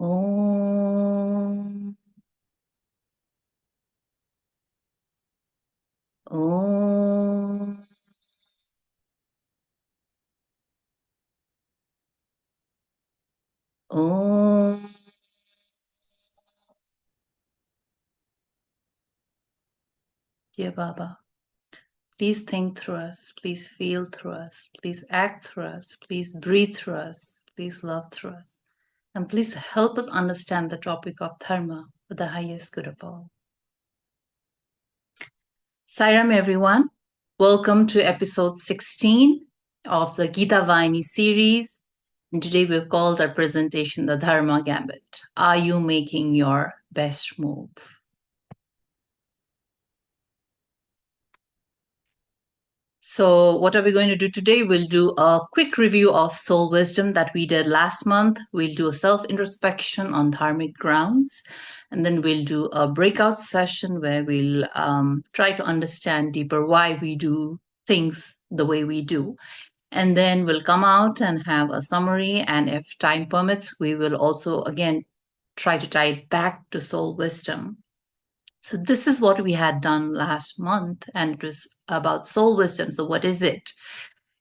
Om. Om. Om. Dear Baba, please think through us, please feel through us, please act through us, please breathe through us, please love through us, and please help us understand the topic of Dharma for the highest good of all. Sairam, everyone. Welcome to episode 16 of the Gita Vaini series. And today we've called our presentation the Dharma Gambit. Are you making your best move? So what are we going to do today? We'll do a quick review of soul wisdom that we did last month. We'll do a self-introspection on dharmic grounds. And then we'll do a breakout session where we'll try to understand deeper why we do things the way we do. And then we'll come out and have a summary. And if time permits, we will also, again, try to tie it back to soul wisdom. So this is what we had done last month, and it was about soul wisdom. So what is it?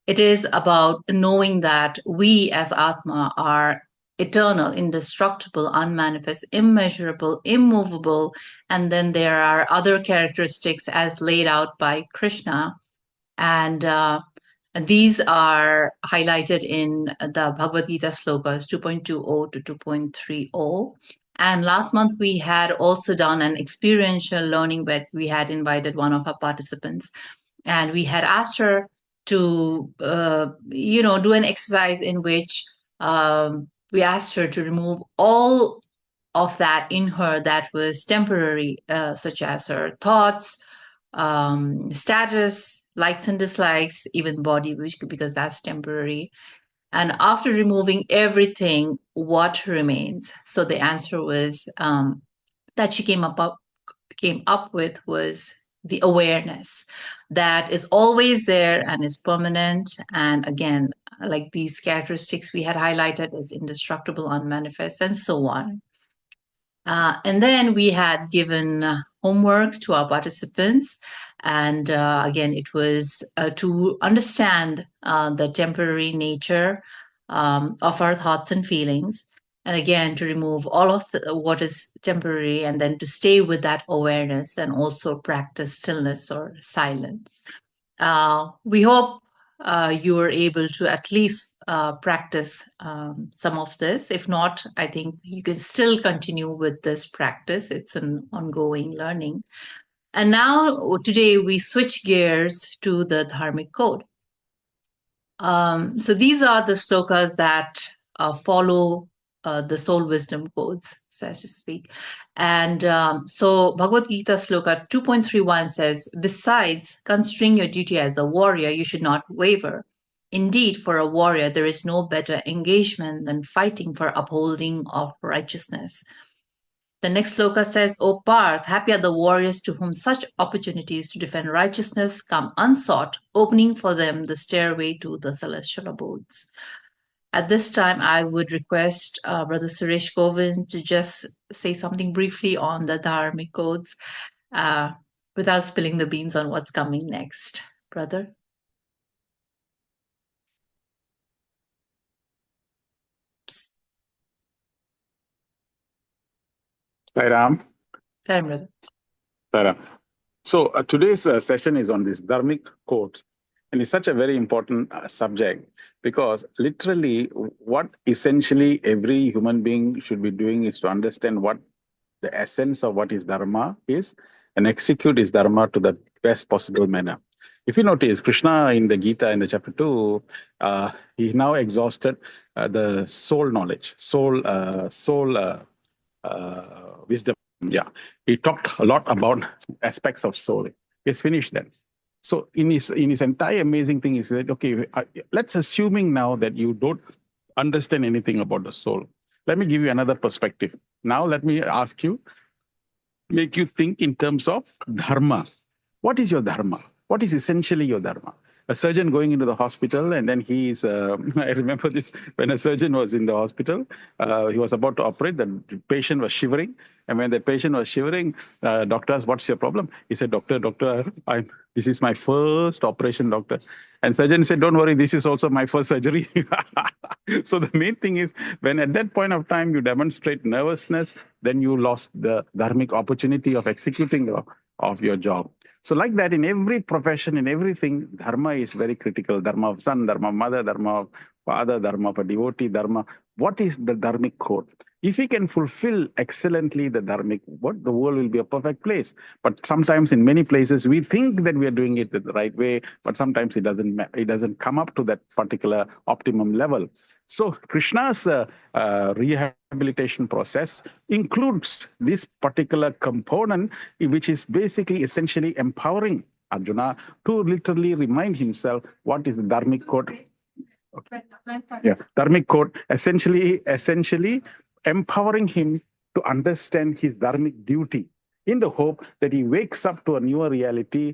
It is about knowing that we as Atma are eternal, indestructible, unmanifest, immeasurable, immovable, and then there are other characteristics as laid out by Krishna. And these are highlighted in the Bhagavad Gita slokas 2.20 to 2.30. And last month, we had also done an experiential learning where we had invited one of our participants. And we had asked her to, do an exercise in which we asked her to remove all of that in her that was temporary, such as her thoughts, status, likes and dislikes, even body, because that's temporary. And after removing everything, what remains? So the answer was that she came up with was the awareness that is always there and is permanent. And again, like these characteristics we had highlighted as indestructible, unmanifest, and so on. And then we had given homework to our participants. And again, it was to understand the temporary nature of our thoughts and feelings. And again, to remove all of what is temporary and then to stay with that awareness and also practice stillness or silence. We hope you are able to at least practice some of this. If not, I think you can still continue with this practice. It's an ongoing learning. And now, today, we switch gears to the Dharmic Code. So these are the slokas that follow the soul wisdom codes, so to speak. And so Bhagavad Gita sloka 2.31 says, besides considering your duty as a warrior, you should not waver. Indeed, for a warrior, there is no better engagement than fighting for upholding of righteousness. The next sloka says, O Parth, happy are the warriors to whom such opportunities to defend righteousness come unsought, opening for them the stairway to the celestial abodes. At this time, I would request Brother Suresh Govind to just say something briefly on the Dharmic codes without spilling the beans on what's coming next. Brother? Sairam. Sairam, brother. Sairam. So today's session is on this Dharmic Code. And it's such a very important subject because literally what essentially every human being should be doing is to understand what the essence of what is Dharma is and execute his Dharma to the best possible manner. If you notice, Krishna in the Gita in the chapter 2, he now exhausted the soul knowledge, soul wisdom. Yeah, he talked a lot about aspects of soul. He's finished that. So in his entire amazing thing, he said, okay, let's assuming now that you don't understand anything about the soul. Let me give you another perspective. Now let me ask you, make you think in terms of dharma. What is your dharma? What is essentially your dharma? a surgeon going into the hospital, and then he's. I remember this when a surgeon was in the hospital. He was about to operate. The patient was shivering, and when the patient was shivering, doctor asked, "What's your problem?" He said, "Doctor, this is my first operation, doctor." And surgeon said, "Don't worry, this is also my first surgery." So the main thing is, when at that point of time you demonstrate nervousness, then you lost the dharmic opportunity of executing of your job. So like that, in every profession, in everything, dharma is very critical. Dharma of son, dharma of mother, dharma of father, dharma of a devotee, dharma. What is the dharmic code? If we can fulfill excellently the dharmic, what the world will be a perfect place. But sometimes in many places we think that we are doing it the right way, but sometimes it doesn't come up to that particular optimum level. So Krishna's rehabilitation process includes this particular component, which is basically essentially empowering Arjuna to literally remind himself what is the dharmic code. Yeah, dharmic code essentially empowering him to understand his dharmic duty in the hope that he wakes up to a newer reality,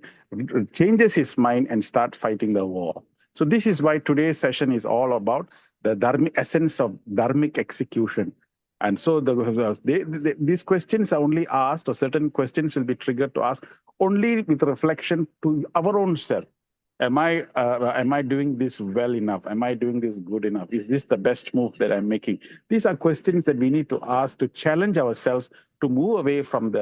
changes his mind, and starts fighting the war. So this is why today's session is all about the dharmic essence of dharmic execution. And so these questions are only asked, or certain questions will be triggered to ask only with reflection to our own self. Am I doing this well enough? Am I doing this good enough? Is this the best move that I'm making? These are questions that we need to ask to challenge ourselves to move away from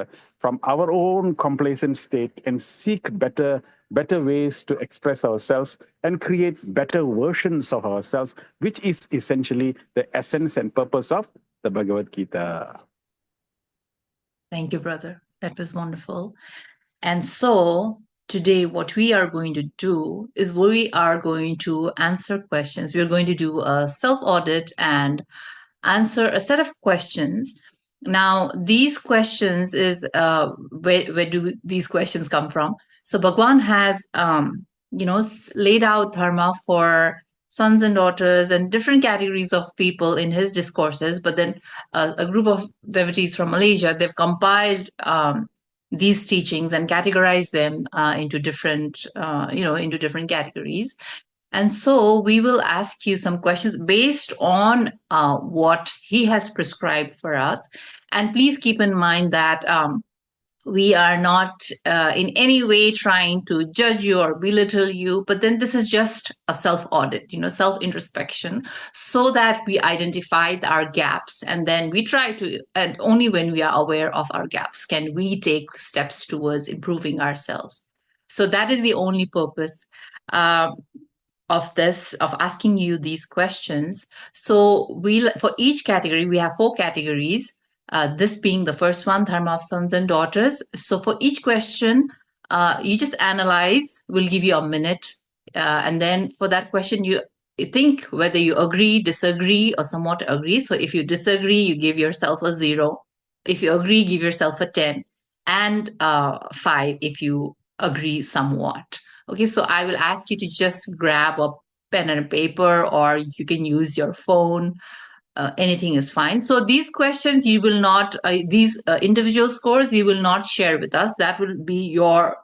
our own complacent state and seek better ways to express ourselves and create better versions of ourselves, which is essentially the essence and purpose of the Bhagavad Gita. Thank you, brother. That was wonderful. And so today, what we are going to do is we are going to answer questions. We're going to do a self audit and answer a set of questions. Now, these questions is where do these questions come from? So Bhagwan has laid out dharma for sons and daughters and different categories of people in his discourses. But then a group of devotees from Malaysia, they've compiled these teachings and categorized them into different categories. And so we will ask you some questions based on what he has prescribed for us. And please keep in mind that we are not in any way trying to judge you or belittle you, but then this is just a self audit, self introspection, so that we identify our gaps, and then we try to, and only when we are aware of our gaps can we take steps towards improving ourselves. So that is the only purpose of asking you these questions. So for each category we have 4 categories, this being the first one, dharma of sons and daughters. So for each question you just analyze. We'll give you a minute, and then for that question you think whether you agree, disagree, or somewhat agree. So if you disagree, you give yourself a 0. If you agree, give yourself a 10, and 5 if you agree somewhat. Okay, so I will ask you to just grab a pen and a paper, or you can use your phone. Anything is fine. So these questions you will not, these individual scores you will not share with us. That will be your,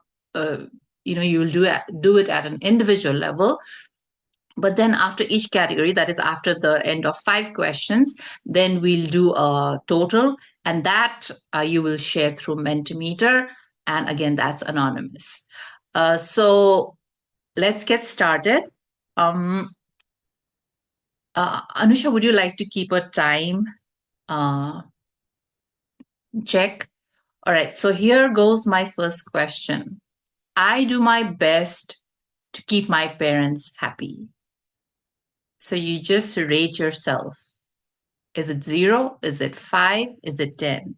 you will do it at an individual level. But then after each category, that is after the end of 5 questions, then we'll do a total, and that you will share through Mentimeter. And again, that's anonymous. So let's get started. Anusha, would you like to keep a time check? All right, so here goes my first question. I do my best to keep my parents happy. So you just rate yourself. Is it 0? Is it 5? Is it 10?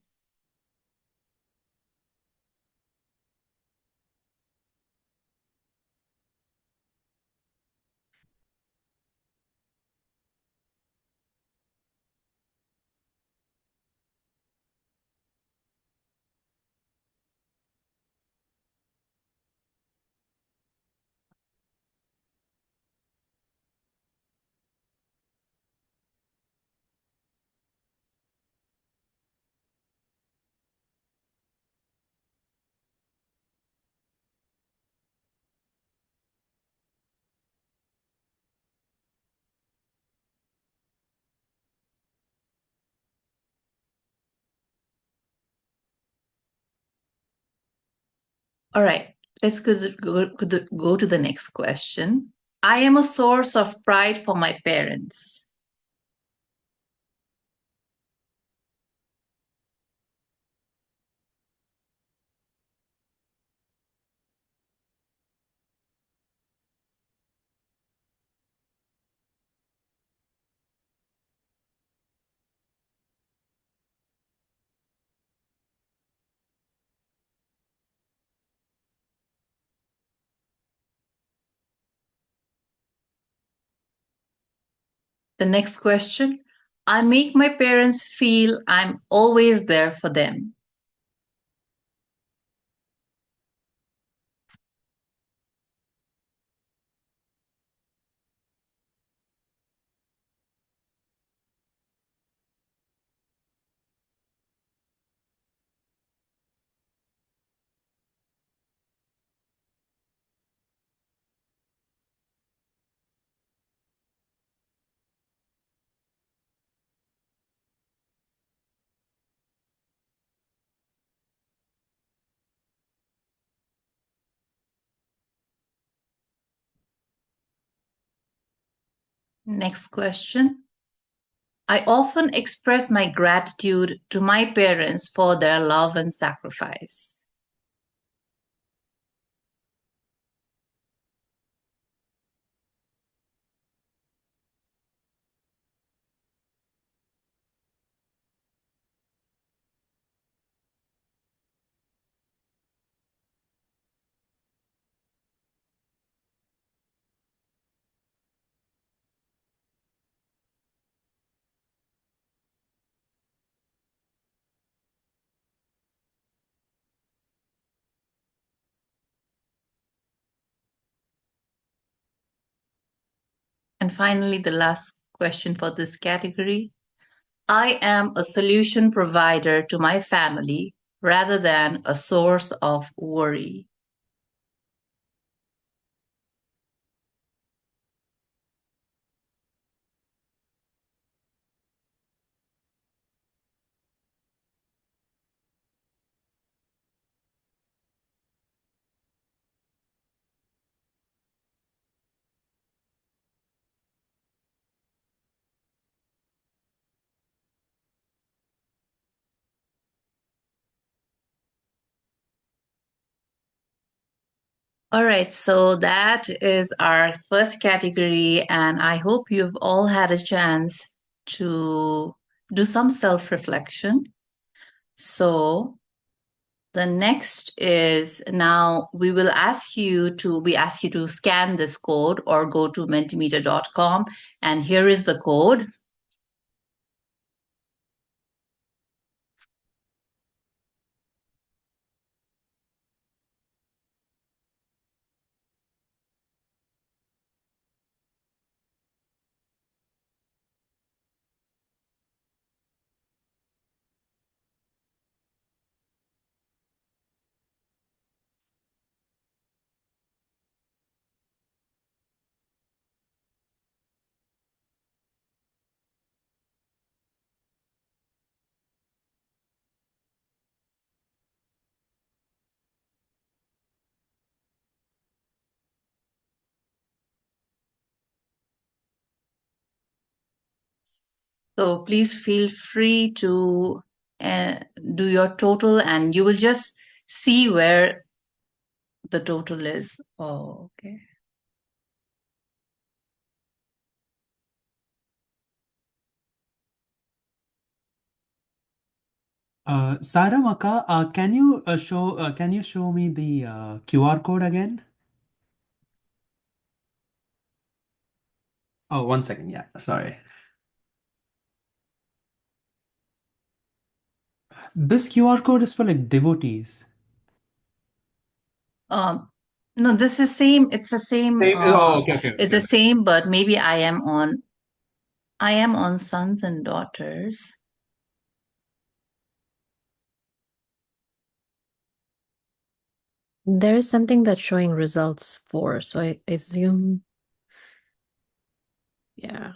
All right, let's go to the next question. I am a source of pride for my parents. The next question. I make my parents feel I'm always there for them. Next question. I often express my gratitude to my parents for their love and sacrifice. And finally, the last question for this category. I am a solution provider to my family rather than a source of worry. All right, so that is our first category, and I hope you've all had a chance to do some self reflection. So, the next is now we ask you to scan this code or go to mentimeter.com, and here is the code. So please feel free to uh, do your total, and you will just see where the total is. Oh, okay. Saramaka, can you show me the QR code again? Oh, 1 second. Yeah, sorry. This QR code is for like devotees. Um, no, this is same. It's the same. Oh, okay, okay, It's okay. the same, but maybe I am on sons and daughters. There is something that's showing results for, so I assume, yeah.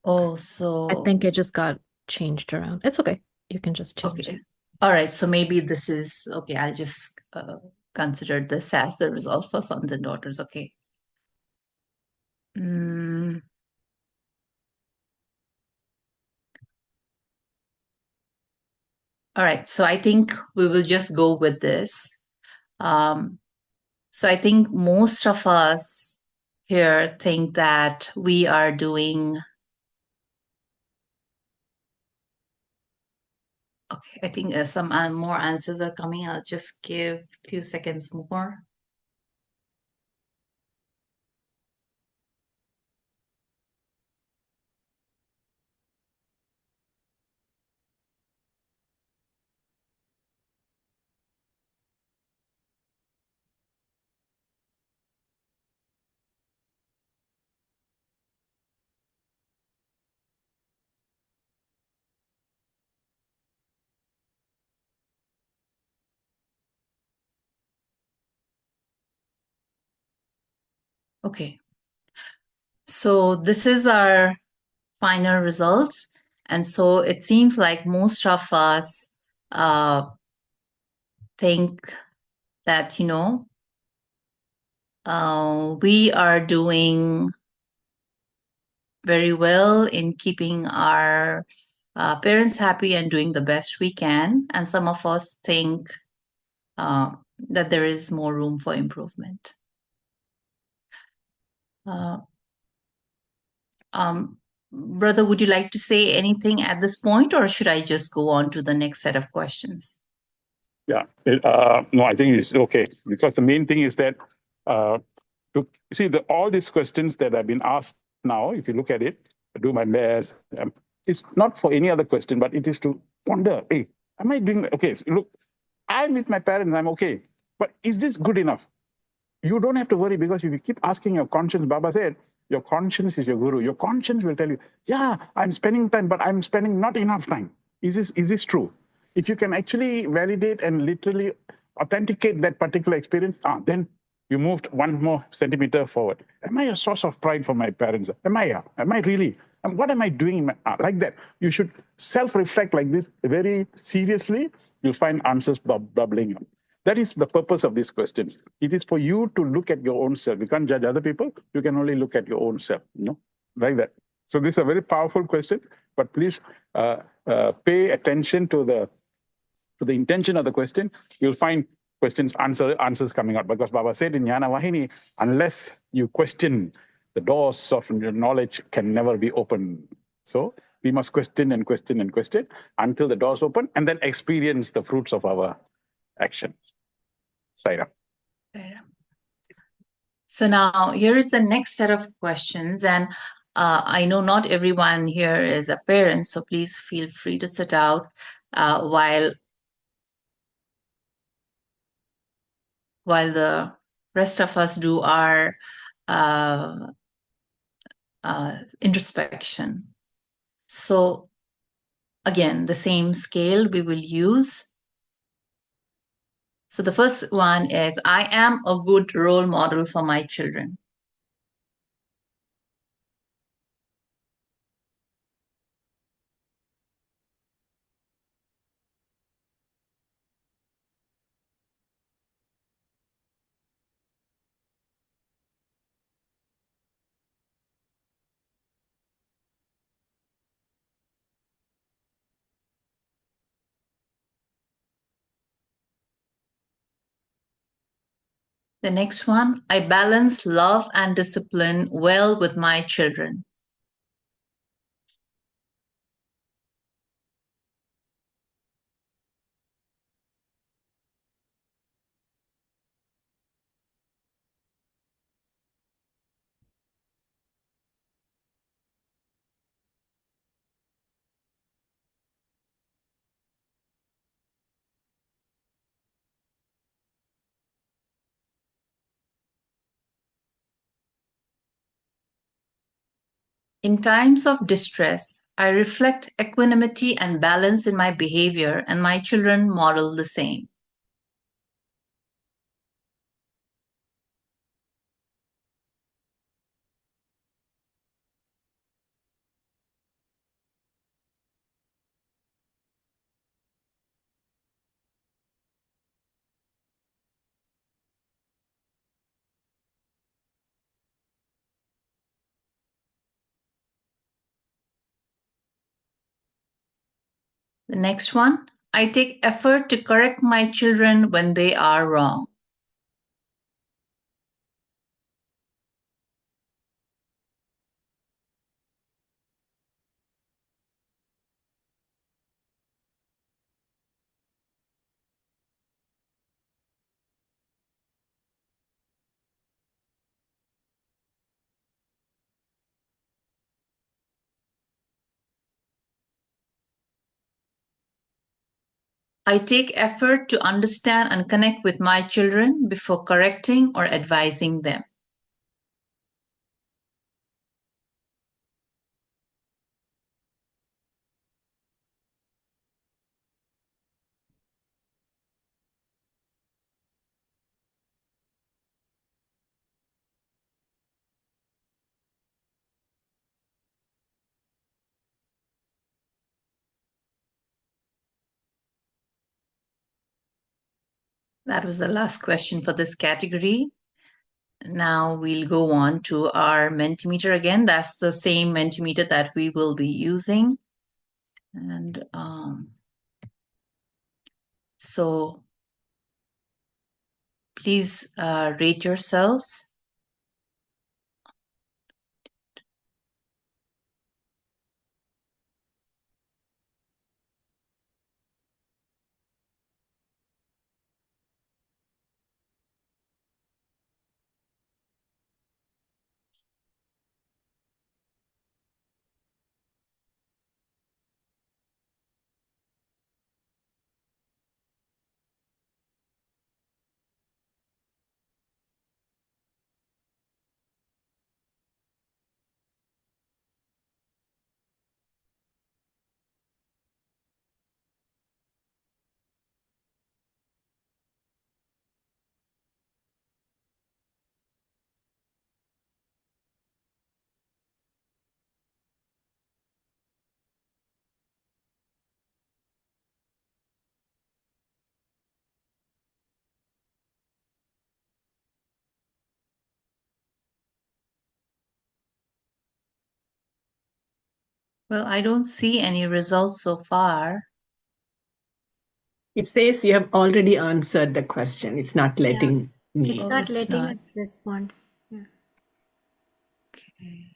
Oh, I so think it just got changed around. It's okay. You can just change. okay. All right. So maybe this is okay. I'll just considered this as the result for sons and daughters. Okay. All right. So I think we will just go with this. So I think most of us here think that we are doing. Okay, I think some more answers are coming. I'll just give a few seconds more. Okay. So this is our final results. And so it seems like most of us think that, we are doing very well in keeping our parents happy and doing the best we can. And some of us think that there is more room for improvement. Brother, would you like to say anything at this point, or should I just go on to the next set of questions? Yeah, no, I think it's okay, because the main thing is that to see all these questions that have been asked now, if you look at it, I do my best. It's not for any other question, but it is to ponder, hey, am I doing okay? So look, I'm with my parents, I'm okay, but is this good enough? You don't have to worry, because if you keep asking your conscience, Baba said, your conscience is your guru. Your conscience will tell you, yeah, I'm spending time, but I'm spending not enough time. Is this true? If you can actually validate and literally authenticate that particular experience, then you moved one more centimeter forward. Am I a source of pride for my parents? Am I? Am I really? And what am I doing like that? You should self-reflect like this very seriously. You'll find answers bubbling up. That is the purpose of these questions. It is for you to look at your own self. You can't judge other people. You can only look at your own self, like that. So this is a very powerful question, but please pay attention to the intention of the question. You'll find answers coming out, because Baba said in Jnana Vahini, unless you question, the doors of your knowledge can never be open. So we must question and question and question until the doors open, and then experience the fruits of our actions. Saira. So now here is the next set of questions, and I know not everyone here is a parent, so please feel free to sit out while the rest of us do our introspection. So again, the same scale we will use. So the first one is, I am a good role model for my children. The next one, I balance love and discipline well with my children. In times of distress, I reflect equanimity and balance in my behavior, and my children model the same. The next one, I take effort to correct my children when they are wrong. I take effort to understand and connect with my children before correcting or advising them. That was the last question for this category. Now we'll go on to our Mentimeter again. That's the same Mentimeter that we will be using. And so please rate yourselves. Well, I don't see any results so far. It says you have already answered the question. It's not letting me. It's Oh, not it's letting not. us respond. Yeah. Okay.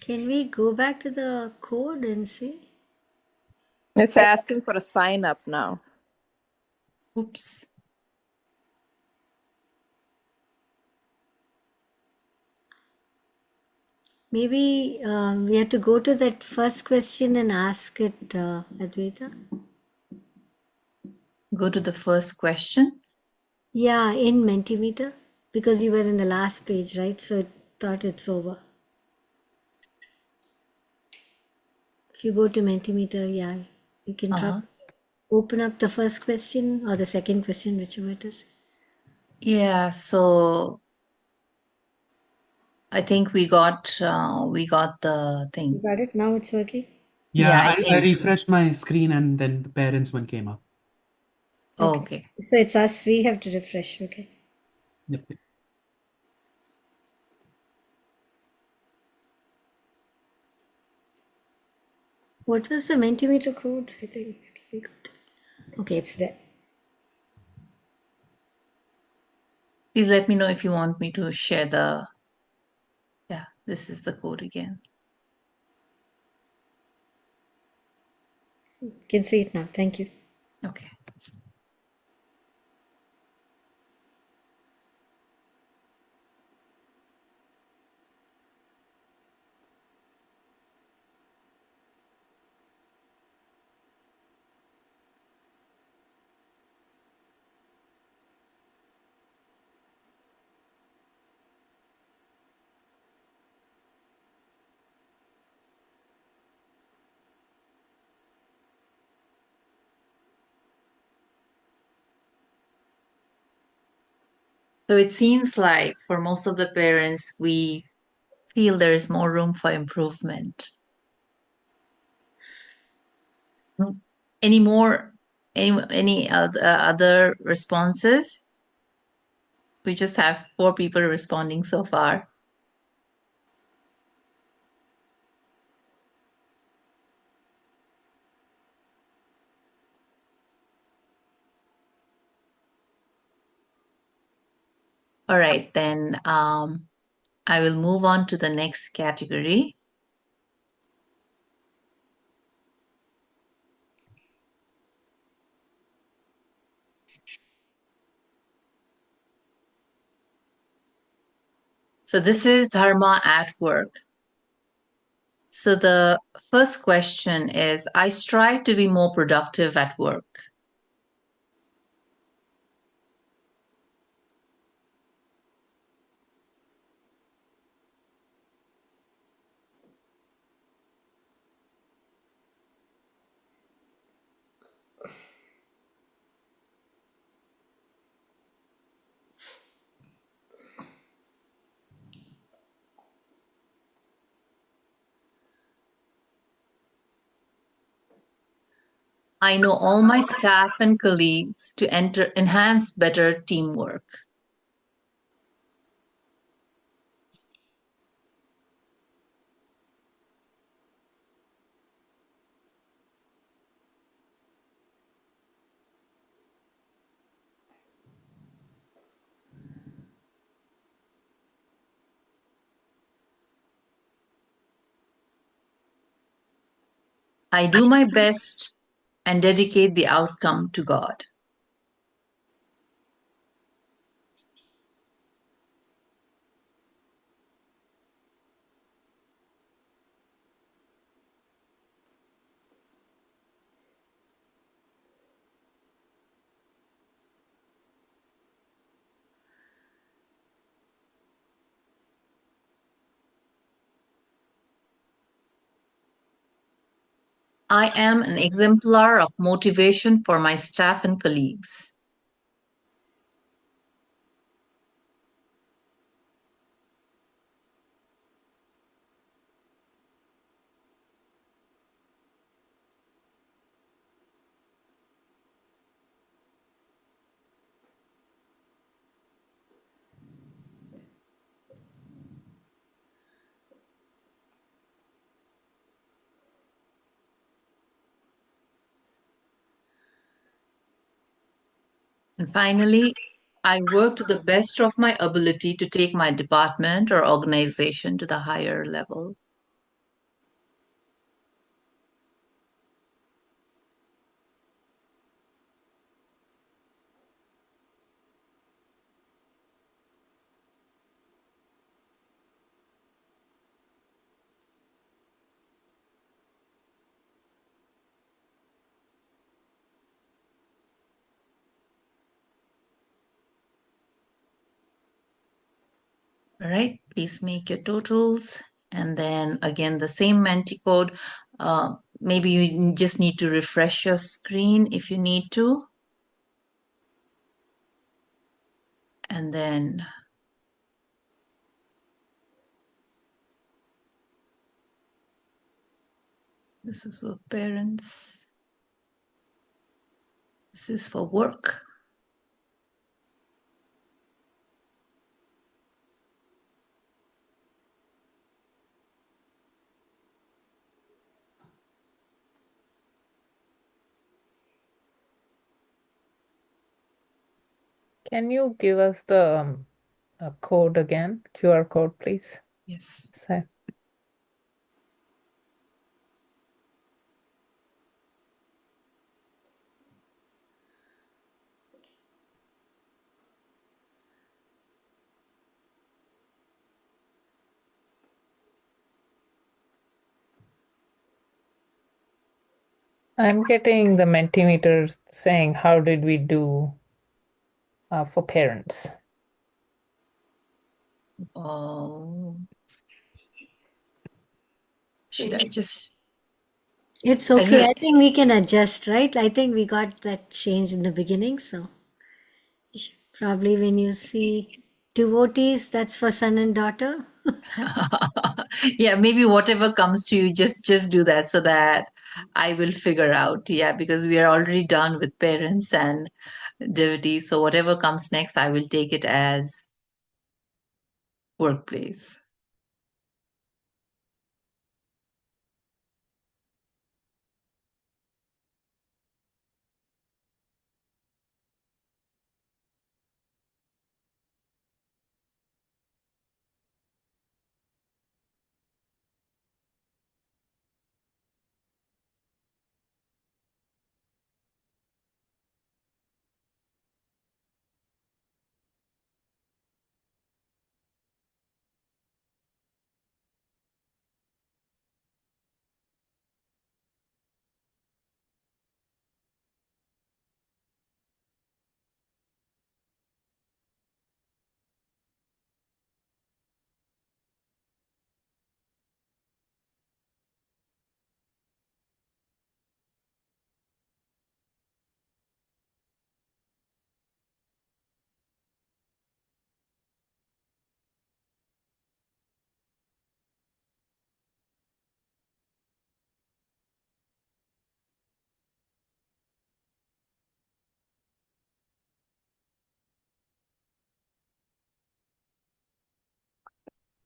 Can we go back to the code and see? It's asking for a sign up now. Oops. Maybe we have to go to that first question and ask it, Advaita. Go to the first question. Yeah, in Mentimeter, because you were in the last page, right? So it thought it's over. If you go to Mentimeter, yeah, you can try. Open up the first question or the second question, whichever it is. Yeah, so I think we got the thing. You got it? Now it's working? Yeah, I I think. refreshed my screen and then the parents one came up. Oh, okay. So it's us, we have to refresh, okay. Yep. What was the Mentimeter code? I think we got it. Okay, it's there. Please let me know if you want me to share the. Yeah, this is the code again. You can see it now. Thank you. Okay. So it seems like for most of the parents, we feel there is more room for improvement. Any more? Any other responses? We just have 4 people responding so far. All right, then I will move on to the next category. So this is Dharma at work. So the first question is, I strive to be more productive at work. I know all my staff and colleagues to enhance better teamwork. I do my best and dedicate the outcome to God. I am an exemplar of motivation for my staff and colleagues. And finally, I work to the best of my ability to take my department or organization to the higher level. All right, please make your totals. And then again, the same Menti code. Maybe you just need to refresh your screen if you need to. And then this is for parents. This is for work. Can you give us the code again? QR code, please. Yes. So, I'm getting the Mentimeter saying, how did we do for parents? Oh, should I just? It's okay. I think we can adjust, right? I think we got that change in the beginning. So probably when you see devotees, that's for son and daughter. Yeah, maybe whatever comes to you, just do that so that I will figure out. Yeah, because we are already done with parents and devotees. So whatever comes next, I will take it as workplace.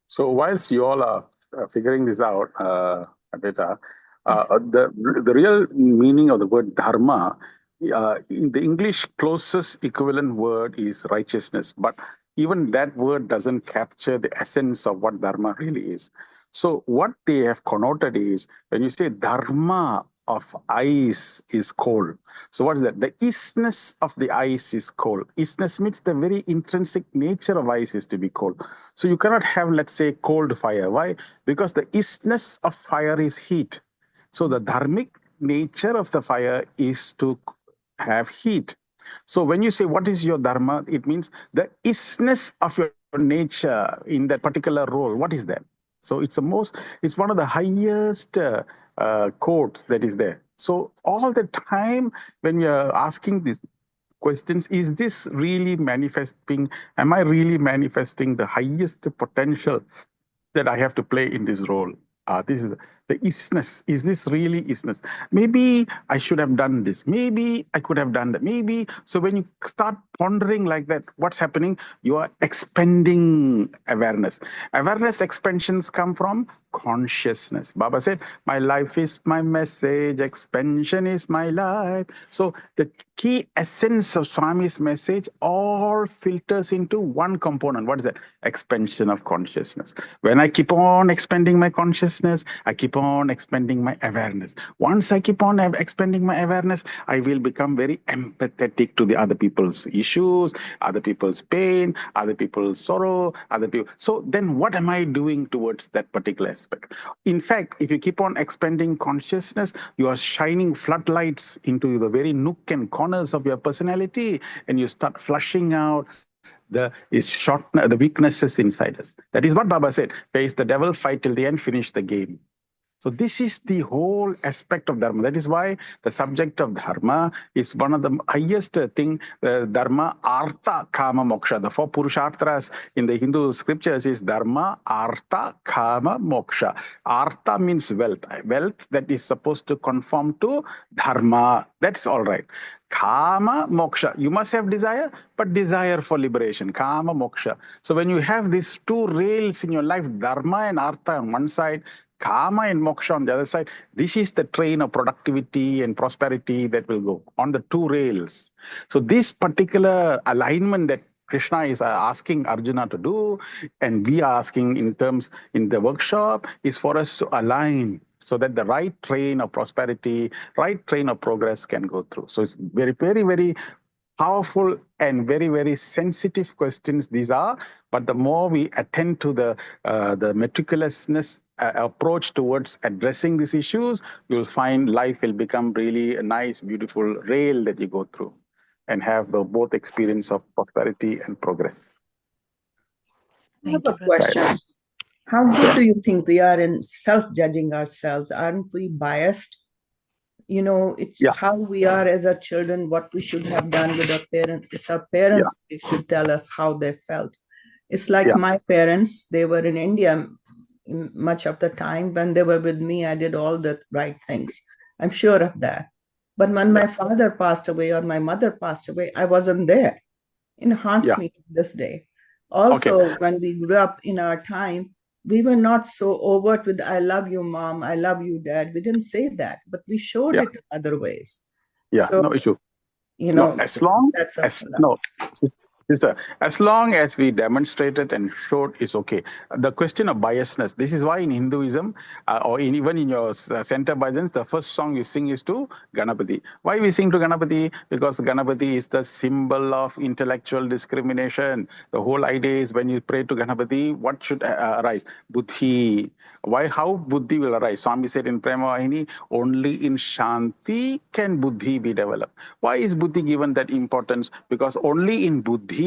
So whilst you all are figuring this out, Advaita, Yes. the real meaning of the word dharma, in the English closest equivalent word is righteousness, but even that word doesn't capture the essence of what dharma really is. So what they have connoted is when you say dharma of ice is cold. So what is that? The isness of the ice is cold. Isness means the very intrinsic nature of ice is to be cold. So you cannot have, let's say, cold fire. Why? Because the isness of fire is heat. So the dharmic nature of the fire is to have heat. So when you say what is your dharma, it means the isness of your nature in that particular role. What is that? So it's one of the highest codes that is there. So all the time when we are asking these questions, is this really manifesting? Am I really manifesting the highest potential that I have to play in this role? This is the isness. Is this really isness? Maybe I should have done this. Maybe I could have done that. Maybe. So when you start pondering like that, what's happening? You are expanding awareness. Awareness expansions come from consciousness. Baba said, my life is my message. Expansion is my life. So the key essence of Swami's message all filters into one component. What is that? Expansion of consciousness. When I keep on expanding my consciousness, I keep on expanding my awareness. Once I keep on expanding my awareness, I will become very empathetic to the other people's issues, other people's pain, other people's sorrow, other people. So then what am I doing towards that particular aspect? In fact, if you keep on expanding consciousness, you are shining floodlights into the very nook and corners of your personality, and you start flushing out the weaknesses inside us. That is what Baba said. Face the devil, fight till the end, finish the game. So this is the whole aspect of dharma. That is why the subject of dharma is one of the highest thing. Dharma, artha, kama, moksha. The four purusharthas in the Hindu scriptures is dharma, artha, kama, moksha. Artha means wealth. Wealth that is supposed to conform to dharma. That's all right. Kama, moksha. You must have desire, but desire for liberation. Kama, moksha. So when you have these two rails in your life, dharma and artha on one side, karma and moksha on the other side, this is the train of productivity and prosperity that will go on the two rails. So this particular alignment that Krishna is asking Arjuna to do, and we are asking in the workshop, is for us to align so that the right train of prosperity, right train of progress can go through. So it's very, very, very powerful and very, very sensitive questions these are. But the more we attend to the meticulousness approach towards addressing these issues, you'll find life will become really a nice, beautiful rail that you go through and have the both experience of prosperity and progress. I have a question. How good do you think we are in self-judging ourselves? Aren't we biased? You know, it's how we are as our children, what we should have done with our parents. It's our parents, they should tell us how they felt. It's like my parents, they were in India much of the time. When they were with me, I did all the right things. I'm sure of that. But when my father passed away or my mother passed away, I wasn't there. It haunts me to this day. Also, when we grew up in our time, we were not so overt with "I love you, mom," "I love you, dad." We didn't say that, but we showed it in other ways. So, no issue. You know, as long as we demonstrated and showed is okay. The question of biasness, this is why in Hinduism or even in your center bhajans, the first song you sing is to Ganapati. Why we sing to Ganapati? Because Ganapati is the symbol of intellectual discrimination. The whole idea is when you pray to Ganapati, what should arise? Buddhi. Why? How Buddhi will arise? Swami said in Prema Vahini, only in Shanti can Buddhi be developed. Why is Buddhi given that importance? Because only in Buddhi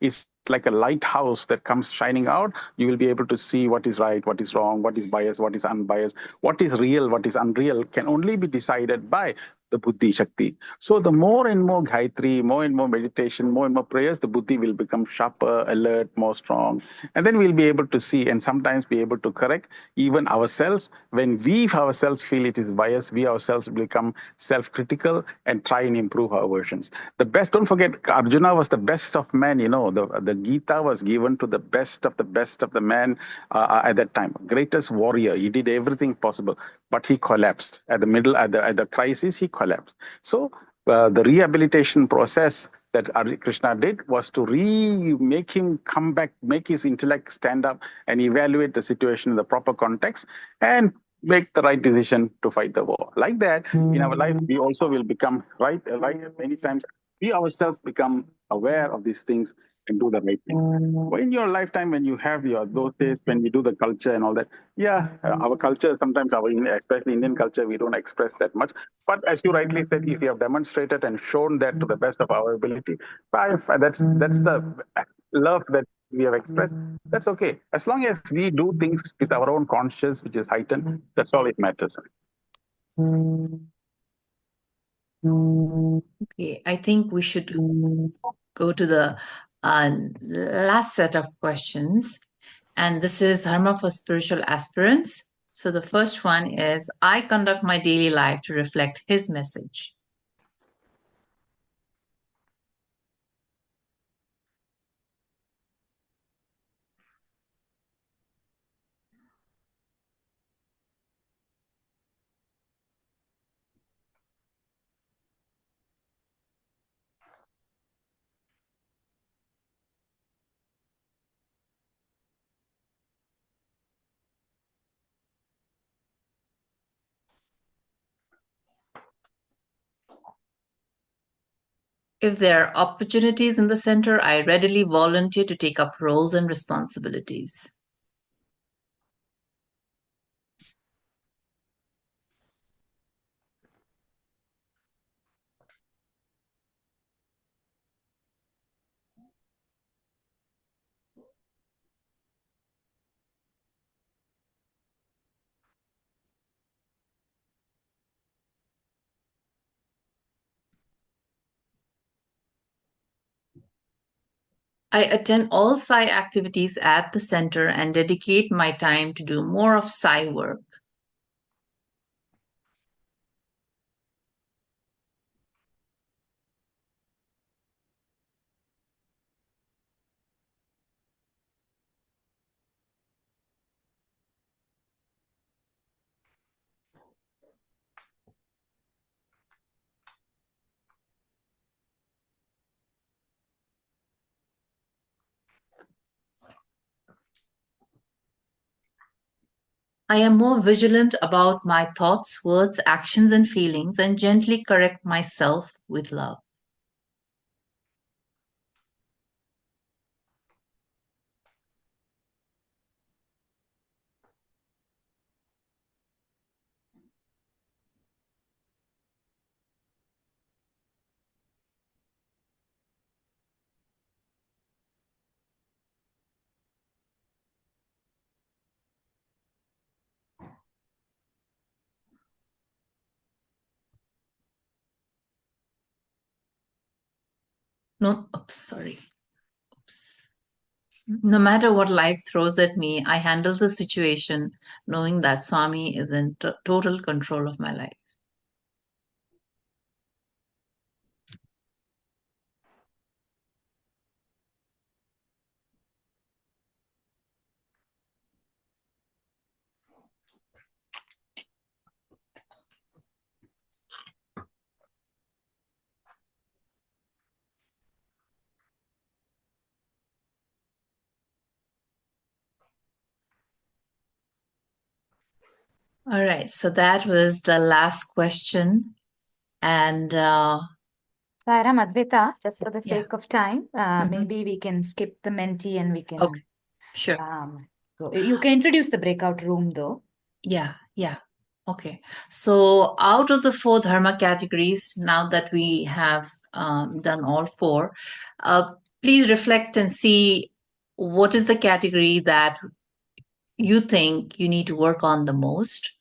is like a lighthouse that comes shining out. You will be able to see what is right, what is wrong, what is biased, what is unbiased, what is real, what is unreal can only be decided by the buddhi shakti. So the more and more Gayatri, more and more meditation, more and more prayers, the buddhi will become sharper, alert, more strong. And then we'll be able to see and sometimes be able to correct even ourselves. When we ourselves feel it is bias, we ourselves become self-critical and try and improve our versions. The best, don't forget, Arjuna was the best of men. The Gita was given to the best of the man at that time. Greatest warrior. He did everything possible, but he collapsed at the middle, at the crisis, he collapsed. So the rehabilitation process that Krishna did was to make him come back, make his intellect stand up and evaluate the situation in the proper context and make the right decision to fight the war. Like that, in our life, we also will become right many times. We ourselves become aware of these things and do the right things. But in your lifetime, when you have those days when we do the culture and all that, our culture, sometimes especially Indian culture, we don't express that much. But as you rightly said, if you have demonstrated and shown that to the best of our ability, that's the love that we have expressed. That's okay. As long as we do things with our own conscience, which is heightened, that's all it matters. Okay, I think we should go to the last set of questions. And this is Dharma for spiritual aspirants. So the first one is, I conduct my daily life to reflect his message. If there are opportunities in the center, I readily volunteer to take up roles and responsibilities. I attend all Psi activities at the center and dedicate my time to do more of Psi work. I am more vigilant about my thoughts, words, actions, and feelings and gently correct myself with love. No matter what life throws at me, I handle the situation knowing that Swami is in total control of my life. All right, so that was the last question. And Sairam, Advaita, just for the sake of time, maybe we can skip the mentee and we can. Okay, sure. So you can introduce the breakout room though. Yeah. Okay. So out of the 4 dharma categories, now that we have done all 4, please reflect and see what is the category that you think you need to work on the most.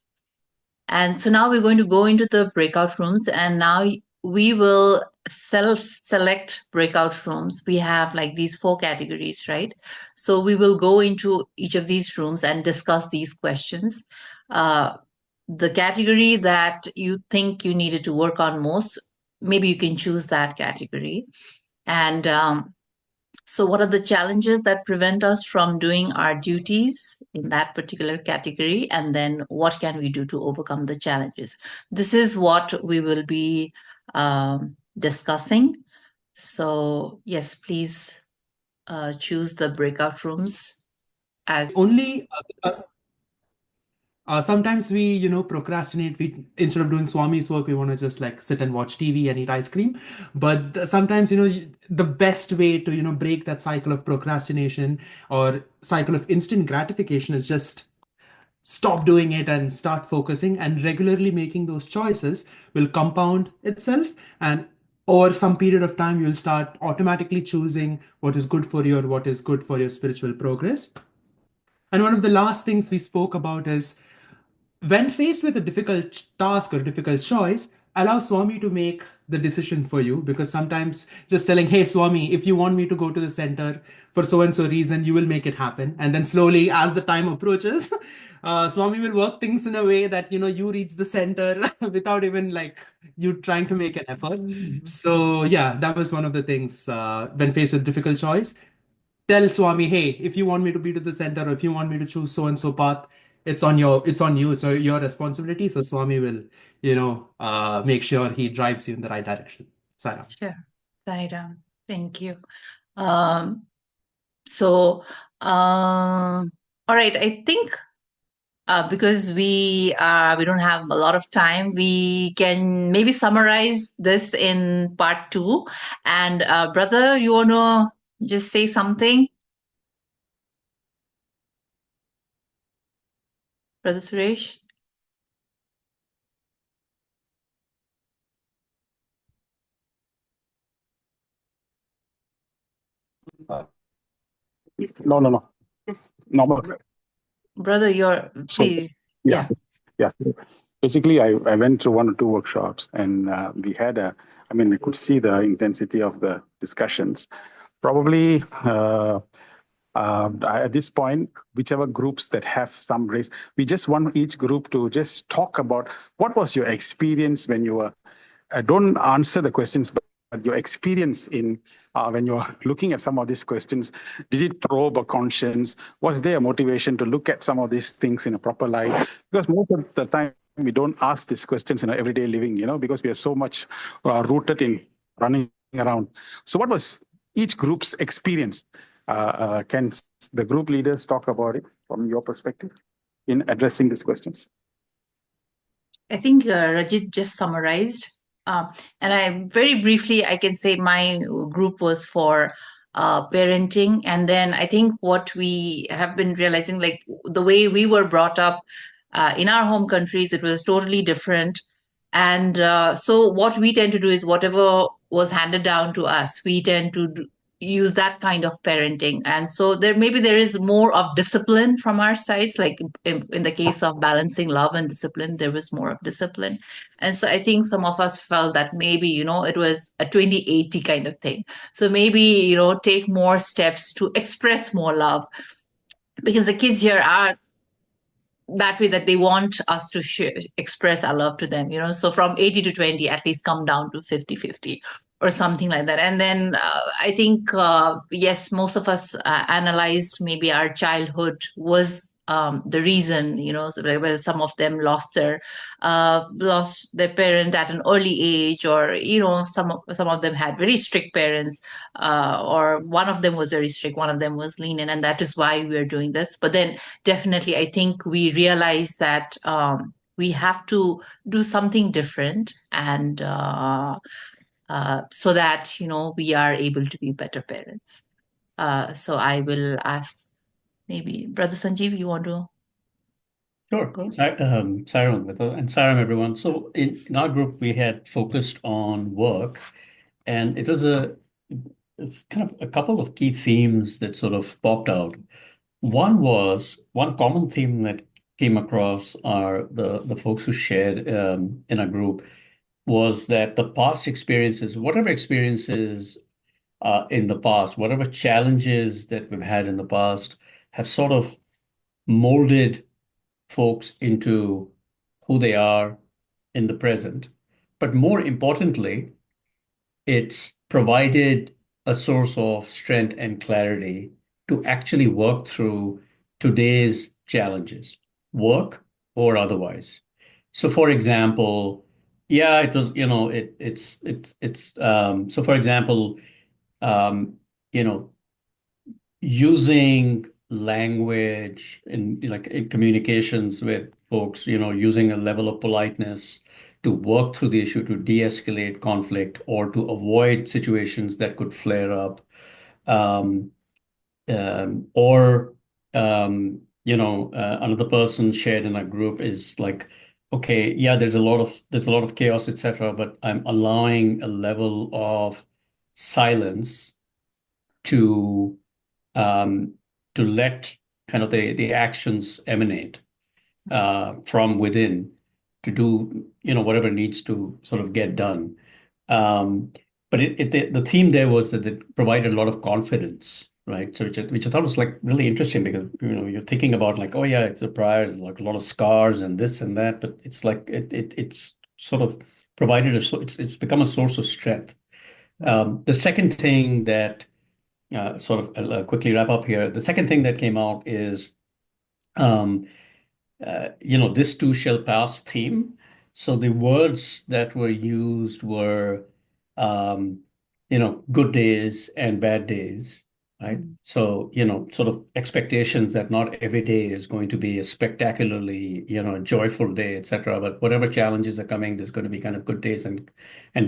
And so now we're going to go into the breakout rooms, and now we will select breakout rooms. We have like these 4 categories, right? So we will go into each of these rooms and discuss these questions. The category that you think you needed to work on most, maybe you can choose that category. And so, what are the challenges that prevent us from doing our duties in that particular category? And then, what can we do to overcome the challenges? This is what we will be discussing. So, yes, please choose the breakout rooms as only sometimes we procrastinate. We, instead of doing Swami's work, we want to just like sit and watch TV and eat ice cream. But sometimes the best way to break that cycle of procrastination or cycle of instant gratification is just stop doing it and start focusing, and regularly making those choices will compound itself, and over some period of time you'll start automatically choosing what is good for you or what is good for your spiritual progress. And one of the last things we spoke about is, when faced with a difficult task or difficult choice, allow Swami to make the decision for you, because sometimes just telling, hey, Swami, if you want me to go to the center for so and so reason, you will make it happen. And then slowly, as the time approaches, Swami will work things in a way that, you reach the center without even like you trying to make an effort. So yeah, that was one of the things when faced with difficult choice. Tell Swami, hey, if you want me to be to the center, or if you want me to choose so and so path, it's on you, it's your responsibility. So Swami will, make sure he drives you in the right direction. Sarah. Sure. Sairam, thank you. So, all right, I think because we don't have a lot of time, we can maybe summarize this in part 2. And brother, you want to just say something? Brother Suresh? No. Normal. Brother, you're please. Yeah. Basically, I went through 1 or 2 workshops, and we had we could see the intensity of the discussions. Probably at this point, whichever groups that have some race, we just want each group to just talk about what was your experience when you were, don't answer the questions, but your experience in when you're looking at some of these questions. Did it probe a conscience? Was there a motivation to look at some of these things in a proper light? Because most of the time we don't ask these questions in our everyday living, because we are so much rooted in running around. So what was each group's experience? Can the group leaders talk about it from your perspective in addressing these questions? I think Rajit just summarized. And I very briefly, I can say my group was for parenting. And then I think what we have been realizing, like the way we were brought up in our home countries, it was totally different. And so what we tend to do is whatever was handed down to us, we tend to use that kind of parenting. And so there is more of discipline from our sides, like in the case of balancing love and discipline, there was more of discipline. And so I think some of us felt that maybe it was a 20/80 kind of thing. So maybe take more steps to express more love, because the kids here are that way, that they want us to express our love to them, so from 80 to 20, at least come down to 50/50 or something like that. And then I think yes, most of us analyzed maybe our childhood was the reason, well, some of them lost their parent at an early age, or some of them had very strict parents, or one of them was very strict, one of them was lenient, and that is why we are doing this. But then definitely I think we realize that we have to do something different, and so that we are able to be better parents. So I will ask maybe Brother Sanjeev, you want to? Sure. Saram, and Saram, everyone. So in our group, we had focused on work, and it's kind of a couple of key themes that sort of popped out. One common theme that came across are the folks who shared in our group was that the past experiences, whatever experiences in the past, whatever challenges that we've had in the past, have sort of molded folks into who they are in the present. But more importantly, it's provided a source of strength and clarity to actually work through today's challenges, work or otherwise. So, for example, yeah, it was, so for example, you know, using language in communications with folks, using a level of politeness to work through the issue, to de-escalate conflict or to avoid situations that could flare up. Another person shared in our group is like, okay, yeah, there's a lot of chaos, etc., but I'm allowing a level of silence to let kind of the actions emanate from within to do whatever needs to sort of get done. But the theme there was that it provided a lot of confidence, right? So which I thought was like really interesting because you're thinking about like, oh yeah, it's a prior, it's like a lot of scars and this and that, but it's like it's sort of provided it's become a source of strength. The second thing that I'll quickly wrap up here. The second thing that came out is, this too shall pass theme. So the words that were used were, good days and bad days, right? So, sort of expectations that not every day is going to be a spectacularly, joyful day, etc. But whatever challenges are coming, there's going to be kind of good days and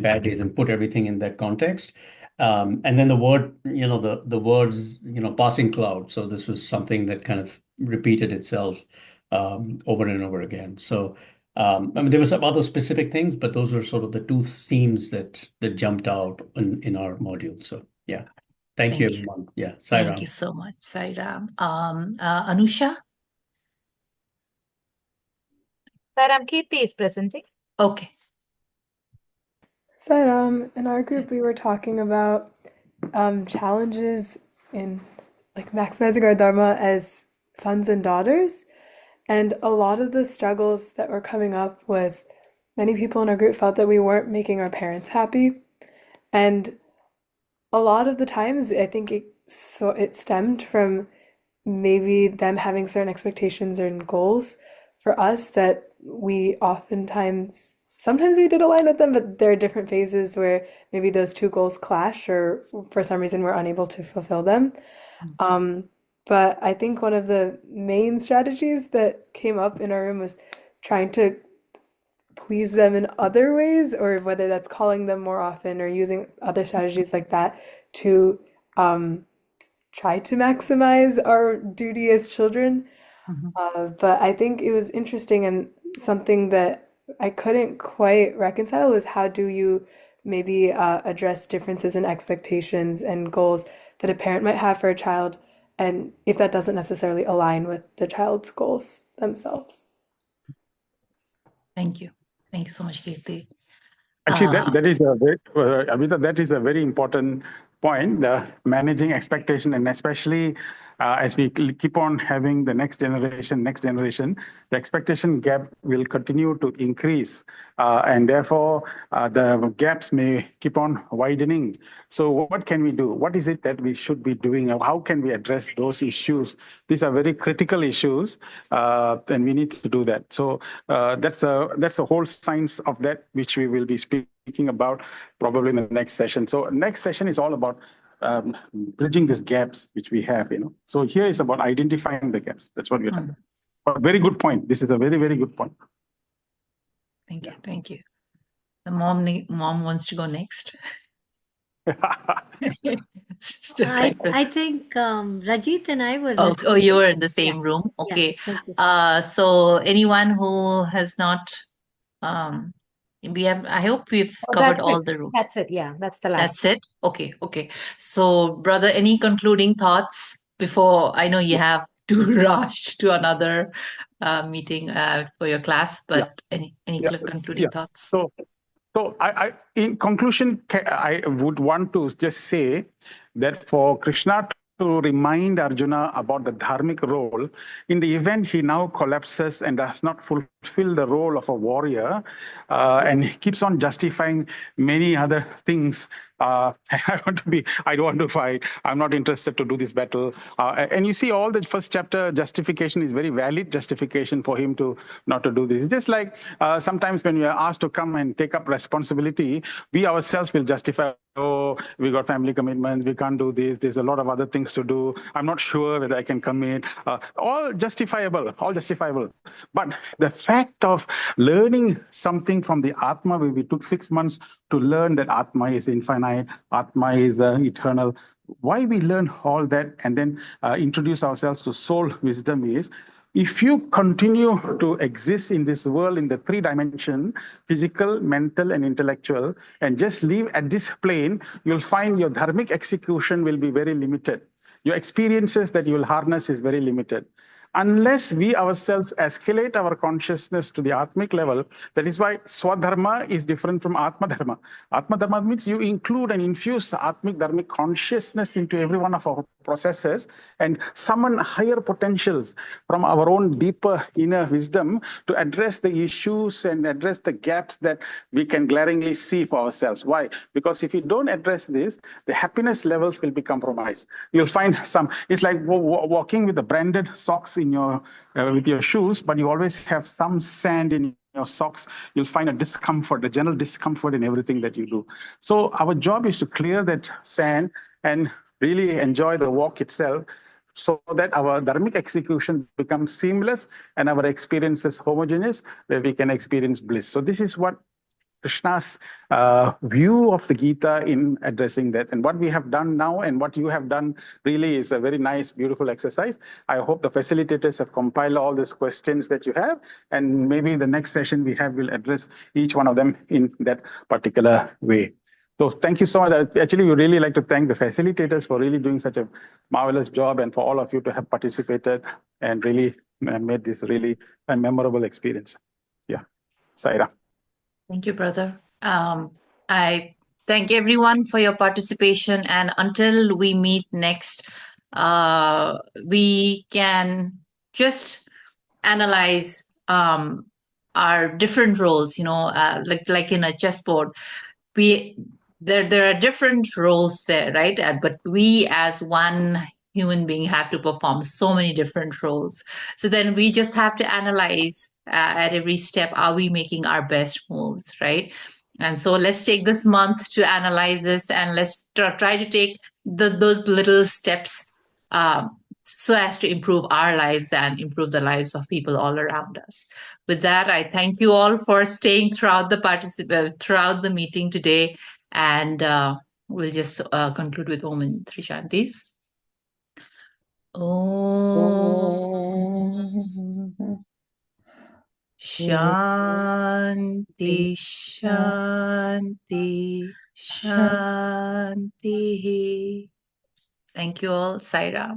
bad days, and put everything in that context. And then the word, the words, passing cloud. So this was something that kind of repeated itself over and over again. So, I mean, there were some other specific things, but those were sort of the two themes that jumped out in our module. So, yeah. Thank you, everyone. Yeah, Sai Ram. Thank you so much, Sai Ram. Anusha? Sai Ram, Kirti is presenting. Okay. Sai Ram, in our group, we were talking about challenges in like maximizing our dharma as sons and daughters. And a lot of the struggles that were coming up was many people in our group felt that we weren't making our parents happy. And a lot of the times, I think it stemmed from maybe them having certain expectations and goals for us that we sometimes we did align with them, but there are different phases where maybe those two goals clash or for some reason we're unable to fulfill them. But I think one of the main strategies that came up in our room was trying to please them in other ways, or whether that's calling them more often or using other strategies like that to try to maximize our duty as children. But I think it was interesting, and something that I couldn't quite reconcile was how do you maybe address differences in expectations and goals that a parent might have for a child, and if that doesn't necessarily align with the child's goals themselves. Thank you. Thank you so much, Kirti. Actually, that is Amita, that is a very important point, managing expectation, and especially as we keep on having the next generation, the expectation gap will continue to increase, and therefore the gaps may keep on widening. So what can we do? What is it that we should be doing? How can we address those issues? These are very critical issues, and we need to do that. So that's a whole science of that, which we will be speaking about probably in the next session. So next session is all about bridging these gaps which we have, So here is about identifying the gaps. That's what we're talking about. Very good point. This is a very, very good point. Thank you. Thank you. The mom wants to go next. I think Rajit and I were. Oh, you were in the same room. Okay. Yeah, so anyone who has not, I hope we've covered all the rooms. That's it. Yeah, that's the last. That's it. Okay. Okay. So, brother, any concluding thoughts before? I know you have to rush to another meeting for your class, but any concluding thoughts? So in conclusion, I would want to just say that for Krishna to remind Arjuna about the dharmic role, in the event he now collapses and does not fulfill the role of a warrior, and he keeps on justifying many other things. I don't want to fight. I'm not interested to do this battle. And you see, all the first chapter justification is very valid justification for him to not to do this. Just like sometimes when we are asked to come and take up responsibility, we ourselves will justify, oh, we got family commitments, we can't do this, there's a lot of other things to do, I'm not sure whether I can commit. All justifiable. But the fact of learning something from the Atma, where we took 6 months to learn that Atma is infinite, Atma is eternal. Why we learn all that and then introduce ourselves to soul wisdom is, if you continue to exist in this world in the 3 dimension, physical, mental, and intellectual, and just live at this plane, you'll find your dharmic execution will be very limited. Your experiences that you will harness is very limited. Unless we ourselves escalate our consciousness to the Atmic level, that is why Swadharma is different from Atma Dharma. Atma Dharma means you include and infuse Atmic Dharmic consciousness into every one of our processes and summon higher potentials from our own deeper inner wisdom to address the issues and address the gaps that we can glaringly see for ourselves. Why? Because if you don't address this, the happiness levels will be compromised. You'll find it's like walking with the branded socks in your with your shoes, but you always have some sand in your socks. You'll find a general discomfort in everything that you do. So our job is to clear that sand and really enjoy the walk itself, so that our dharmic execution becomes seamless and our experiences homogeneous, where we can experience bliss. So this is what Krishna's view of the Gita in addressing that. And what we have done now and what you have done really is a very nice, beautiful exercise. I hope the facilitators have compiled all these questions that you have, and maybe the next session we have will address each one of them in that particular way. So thank you so much. Actually, we really like to thank the facilitators for really doing such a marvelous job, and for all of you to have participated and really made this really a memorable experience. Yeah, Saira. Thank you, brother. I thank everyone for your participation, and until we meet next, we can just analyze our different roles, like in a chessboard. There are different roles there, right? But we as one human being have to perform so many different roles. So then we just have to analyze at every step, are we making our best moves, right? And so let's take this month to analyze this, and let's try to take those little steps so as to improve our lives and improve the lives of people all around us. With that, I thank you all for staying throughout the meeting today, and we'll just conclude with Om and Three Shantis. Om Shanti Shanti Shanti. Thank you all. Sai Ram.